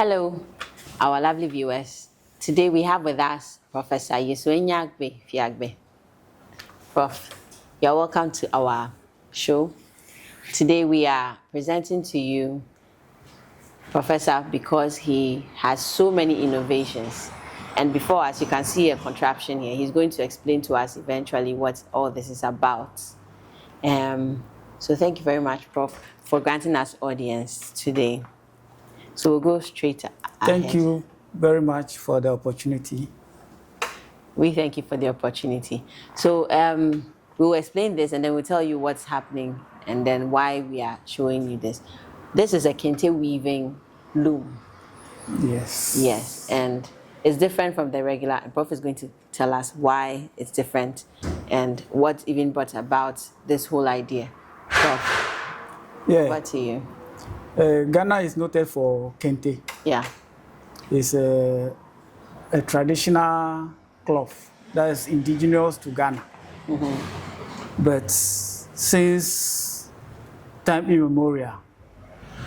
Hello, our lovely viewers. Today we have with us Professor Fiagbe. Prof, you're welcome to our show. Today we are presenting to you Professor because he has so many innovations. And before us, you can see a contraption here. He's going to explain to us eventually what all this is about. So thank you very much, Prof, for granting us audience today. So we'll go straight ahead. Thank you very much for the opportunity. We thank you for the opportunity. So we'll explain this and then we'll tell you what's happening and then why we are showing you this. This is a kente weaving loom. Yes. Yes, and it's different from the regular. And Prof is going to tell us why it's different and what even brought about this whole idea. Prof, over to you. Ghana is noted for kente. Yeah. It's a traditional cloth that is indigenous to Ghana. But since time immemorial,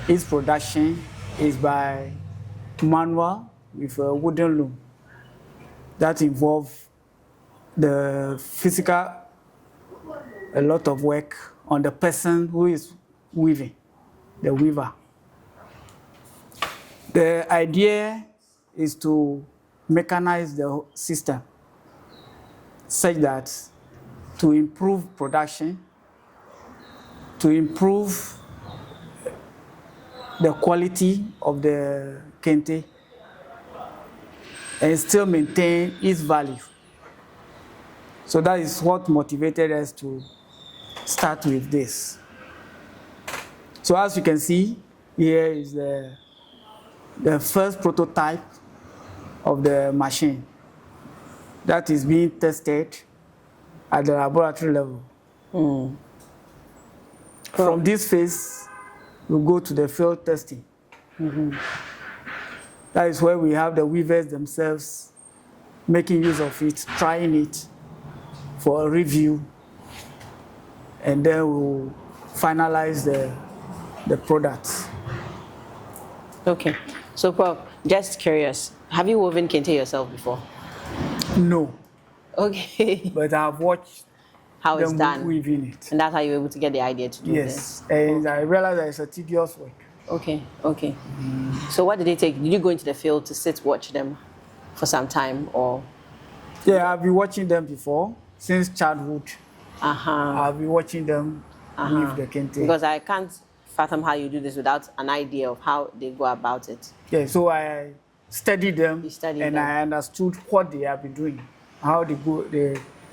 its production is by manual with a wooden loom that involves the physical, a lot of work on the person who is weaving, the weaver. The idea is to mechanize the system such that to improve production, to improve the quality of the kente, and still maintain its value. So that is what motivated us to start with this. So as you can see, here is the first prototype of the machine that is being tested at the laboratory level. From this phase, we go to the field testing. That is where we have the weavers themselves making use of it, trying it for a review, and then we'll finalize the products. Okay. So, Prof, just curious, have you woven kente yourself before? No. Okay. But I've watched how it's done weaving it. And that's how you were able to get the idea to do this? Yes. And I realized that it's a tedious work. Okay, okay. So what did it take? Did you go into the field to sit, watch them for some time, or? Yeah, I've been watching them before, since childhood. I've been watching them weave the kente. Because I can't fathom how you do this without an idea of how they go about it. Yeah, so I studied them and I understood what they have been doing, how they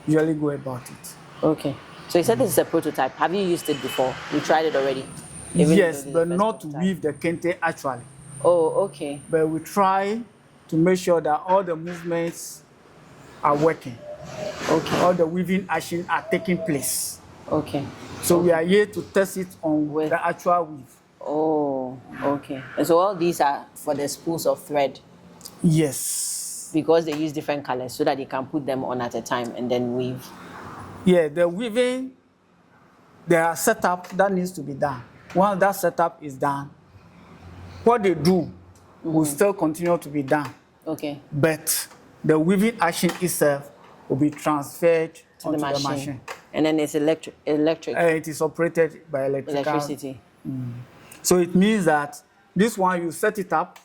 usually go about it. Okay. So you said this is a prototype. Have you used it before? You tried it already? Yes, but not to weave the kente actually. Oh, okay. But we try to make sure that all the movements are working. Okay. All the weaving actions are taking place. Okay. So we are here to test it on the actual weave. Oh, okay. And so all these are for the spools of thread? Yes. Because they use different colors so that you can put them on at a time and then weave? Yeah, the weaving, there are setup that needs to be done. Once that setup is done, what they do will still continue to be done. Okay. But the weaving action itself will be transferred to the machine. And then it's electric? It is operated by electricity. So it means that this one, you set it up,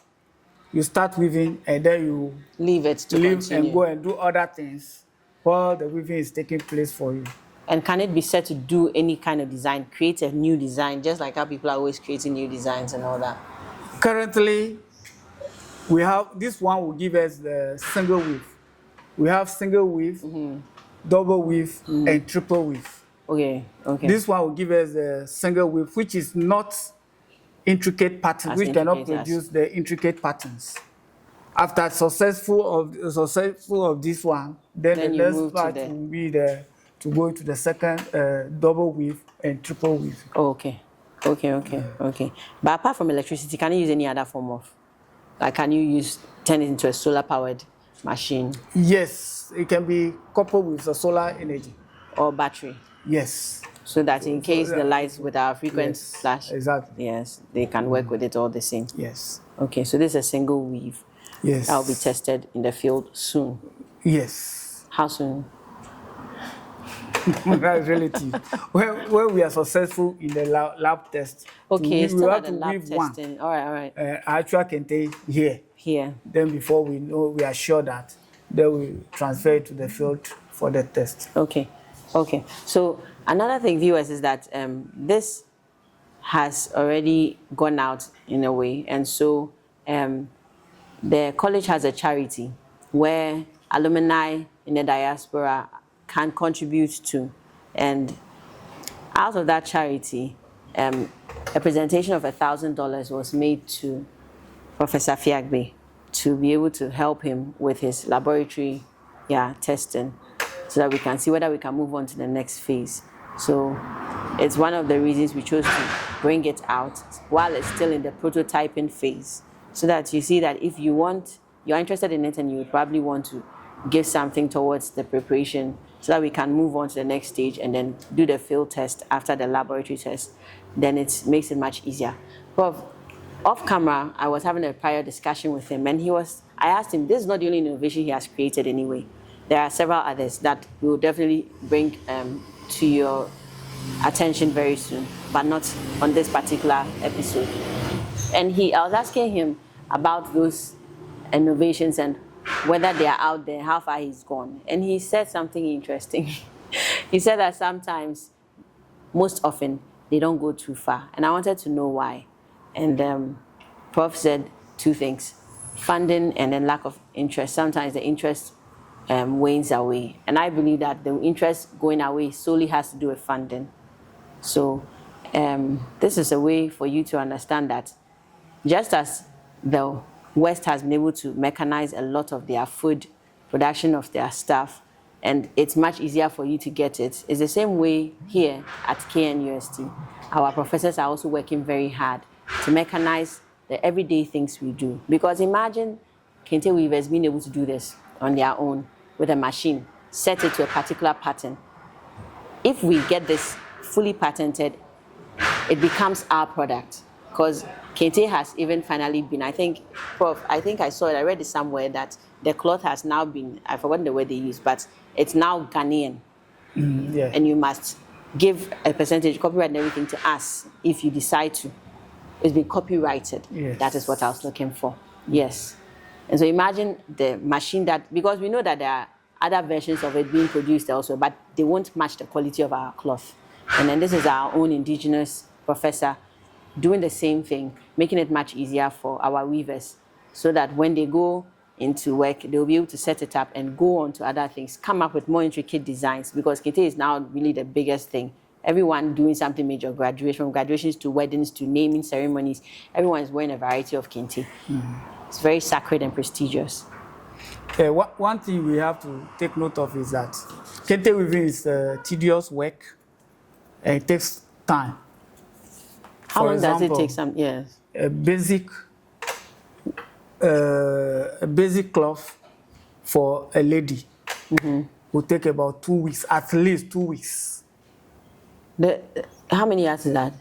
you start weaving, and then you leave it to continue. And go and do other things while the weaving is taking place for you. And can it be set to do any kind of design, create a new design, just like how people are always creating new designs and all that? Currently, we have, this one will give us the single weave. We have single weave, double weave, and triple weave. Okay, okay. This one will give us the single weave, which is not intricate patterns, which cannot produce the intricate patterns. After successful of this one, then the next part will be to go into the second double weave and triple weave. Oh, okay. Okay. But apart from electricity, can you use any other form of, like, can you turn it into a solar-powered machine? Yes, it can be coupled with the solar energy. Or battery? Yes. So that in case the lights with our frequent flash, exactly. Yes, they can work with it all the same. Yes. Okay, so this is a single weave. Yes. That will be tested in the field soon. Yes. How soon? That's relative. When we are successful in the lab test, okay, we have to weave testing. All right. Actual kente here. Then before we know, we are sure that they will transfer it to the field for the test. Okay. So another thing, viewers, is that this has already gone out in a way, and so the college has a charity where alumni in the diaspora can contribute to, and out of that charity, a presentation of $1,000 was made to Professor Fiagbe to be able to help him with his laboratory testing, so that we can see whether we can move on to the next phase. So it's one of the reasons we chose to bring it out while it's still in the prototyping phase, so that you see that if you're interested in it and you would probably want to give something towards the preparation, so that we can move on to the next stage and then do the field test after the laboratory test, then it makes it much easier. Prof, off camera, I was having a prior discussion with him, and I asked him, this is not the only innovation he has created anyway. There are several others that we will definitely bring to your attention very soon, but not on this particular episode. And I was asking him about those innovations and whether they are out there, how far he's gone. And he said something interesting. He said that sometimes, most often, they don't go too far. And I wanted to know why. And Prof said two things: funding and then lack of interest. Sometimes the interest wanes away. And I believe that the interest going away solely has to do with funding. So this is a way for you to understand that just as the West has been able to mechanize a lot of their food production of their stuff, and it's much easier for you to get it, it's the same way here at KNUST. Our professors are also working very hard to mechanize the everyday things we do. Because imagine kente weavers being able to do this on their own with a machine, set it to a particular pattern. If we get this fully patented, it becomes our product. Because kente has even finally been, I think, Prof, I saw it, I read it somewhere that the cloth has now been, I've forgotten the word they use, but it's now Ghanaian. Yeah. And you must give a percentage, copyright and everything to us if you decide to. It's been copyrighted. Yes. That is what I was looking for. Yes. And so imagine the machine because we know that there are other versions of it being produced also, but they won't match the quality of our cloth. And then this is our own indigenous professor doing the same thing, making it much easier for our weavers, so that when they go into work, they'll be able to set it up and go on to other things, come up with more intricate designs, because kente is now really the biggest thing. Everyone doing something major, from graduations to weddings to naming ceremonies, everyone is wearing a variety of kente. It's very sacred and prestigious. One thing we have to take note of is that kente weaving is tedious work, and it takes time. How long does it take? Yes. A basic cloth for a lady will take about 2 weeks, at least 2 weeks. How many yards is that?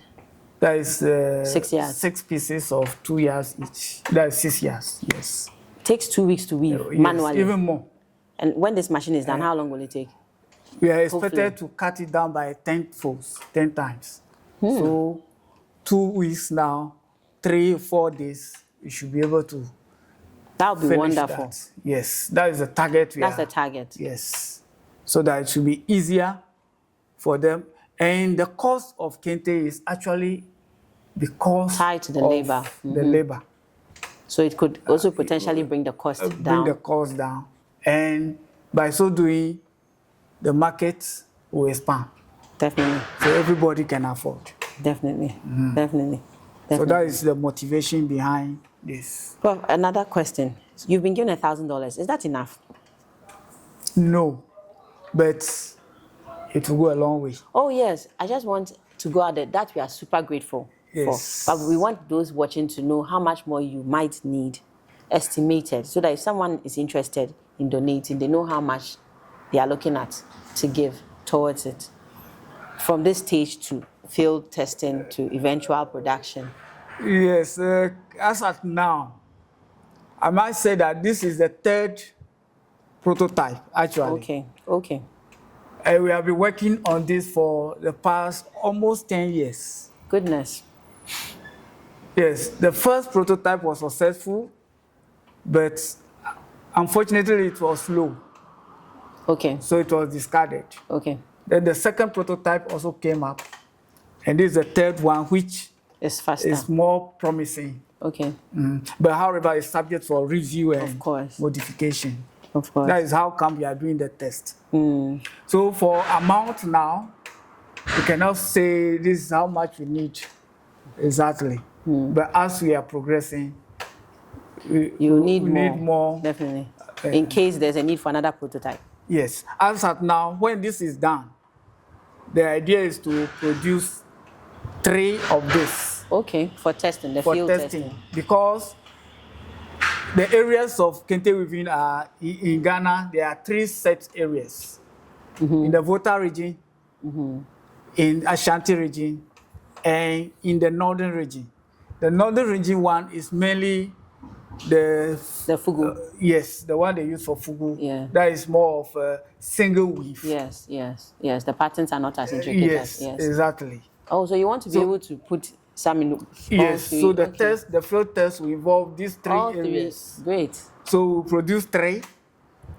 That is 6 yards. 6 pieces of 2 yards each. That is 6 yards, yes. It takes 2 weeks to weave Yes, manually? even more. And when this machine is done, how long will it take? We are expected to cut it down by 10 times. So 2 weeks now, 3 or 4 days, we should be able to. That would be wonderful. That. Yes, that is the target. That's the target. Yes, so that it should be easier for them. And the cost of kente is actually because tied to the labor. The labor. So it could also potentially bring the cost down. Bring the cost down, and by so doing, the market will expand. Definitely. So everybody can afford. Definitely. Definitely. So that is the motivation behind this. Well, another question. You've been given $1,000. Is that enough? No, but it will go a long way. Oh, yes. I just want to go out there. That we are super grateful for. But we want those watching to know how much more you might need, estimated, so that if someone is interested in donating, they know how much they are looking at to give towards it. from this stage to field testing to eventual production? Yes, as at now, I might say that this is the third prototype, actually. Okay, okay. And we have been working on this for the past almost 10 years. Goodness. Yes, the first prototype was successful, but unfortunately it was slow. Okay. So it was discarded. Okay. Then the second prototype also came up, and this is the third one, which is faster. Is more promising. Okay. But however, it's subject for review and of course. modification. Of course. That is how come we are doing the test. So for amount now, we cannot say this is how much we need exactly. But as we are progressing, you need need more. Definitely. In case there's a need for another prototype. Yes. As at now, when this is done, the idea is to produce 3 of this. Okay, for testing, the field testing. Because the areas of kente weaving are in Ghana, there are 3 set areas. In the Volta region, in Ashanti region, and in the northern region. The northern region one is mainly the fugu. Yes, the one they use for fugu. Yeah. That is more of a single weave. Yes, yes, yes. The patterns are not as intricate. Yes, exactly. Oh, so you want to be able to put some in. Yes. So the field test will involve these 3 areas. Great. So we'll produce 3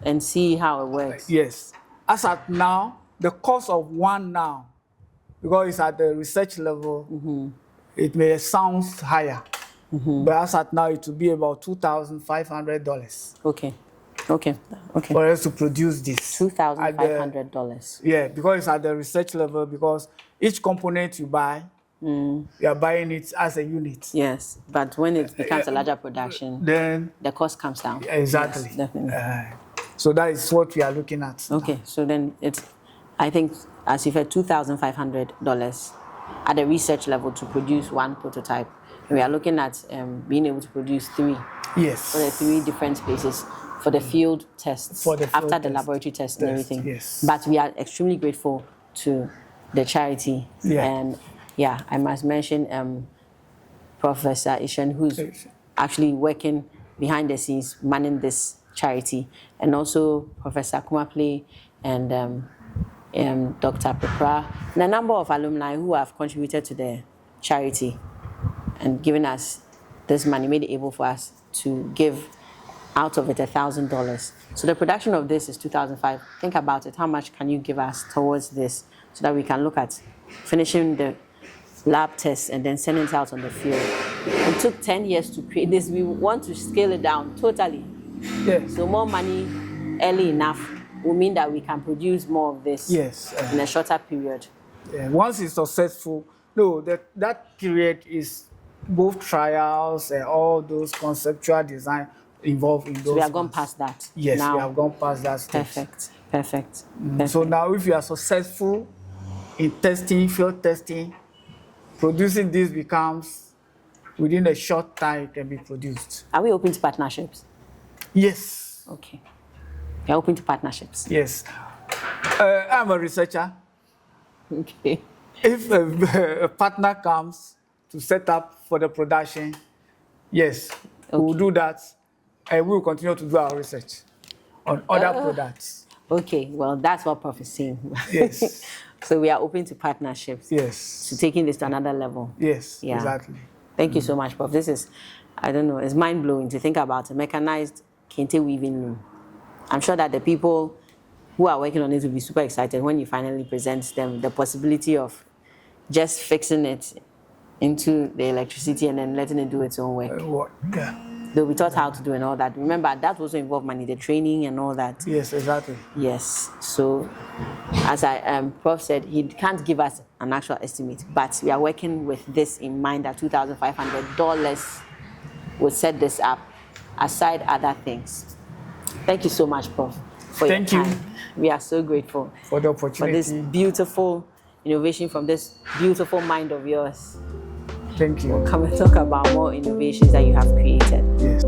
and see how it works. Yes. As at now, the cost of one now, because it's at the research level, it may sound higher. But as at now, it will be about $2,500. Okay. Okay. Okay. For us to produce this. $2,500. Yeah, because it's at the research level, because each component you buy, you are buying it as a unit. Yes, but when it becomes a larger production, then the cost comes down. Exactly. Yes, definitely. So that is what we are looking at. Okay, so then it's, I think, as you've heard, $2,500 at the research level to produce one prototype. And we are looking at being able to produce 3. Yes. For the 3 different spaces for the field tests, after the laboratory tests and everything. Yes. But we are extremely grateful to the charity. Yeah. And yeah, I must mention Professor Ishan, who's actually working behind the scenes, manning this charity, and also Professor Kumaple and Dr. Pepra, and a number of alumni who have contributed to the charity and given us this money, made it able for us to give out of it $1,000. So the production of this is $2,500. Think about it. How much can you give us towards this so that we can look at finishing the lab tests and then sending it out on the field? It took 10 years to create this. We want to scale it down totally. Yes. So more money early enough will mean that we can produce more of this in a shorter period. Yeah. Once it's successful, that period is both trials and all those conceptual design involved in those. So we have gone past that. Yes, now, we have gone past that stage. Perfect. So now if you are successful in testing, field testing, producing this becomes, within a short time, it can be produced. Are we open to partnerships? Yes. Okay. We are open to partnerships. Yes. I'm a researcher. Okay. If a partner comes to set up for the production, yes, we will do that, and we will continue to do our research on other products. Okay, well, that's what Prof is saying. Yes. So we are open to partnerships. Yes. To taking this to another level. Yes, exactly. Thank you so much, Prof. This is, I don't know, it's mind-blowing to think about a mechanized kente weaving loom. I'm sure that the people who are working on it will be super excited when you finally present them the possibility of just fixing it into the electricity and then letting it do its own work. They'll be taught how to do and all that. Remember, that also involved money, the training and all that. Yes, exactly. Yes. So, as Prof said, he can't give us an actual estimate, but we are working with this in mind that $2,500 will set this up, aside other things. Thank you so much, Prof, for your time. Thank you. We are so grateful for the opportunity. For this beautiful innovation from this beautiful mind of yours. Thank you. We'll come and talk about more innovations that you have created. Yes.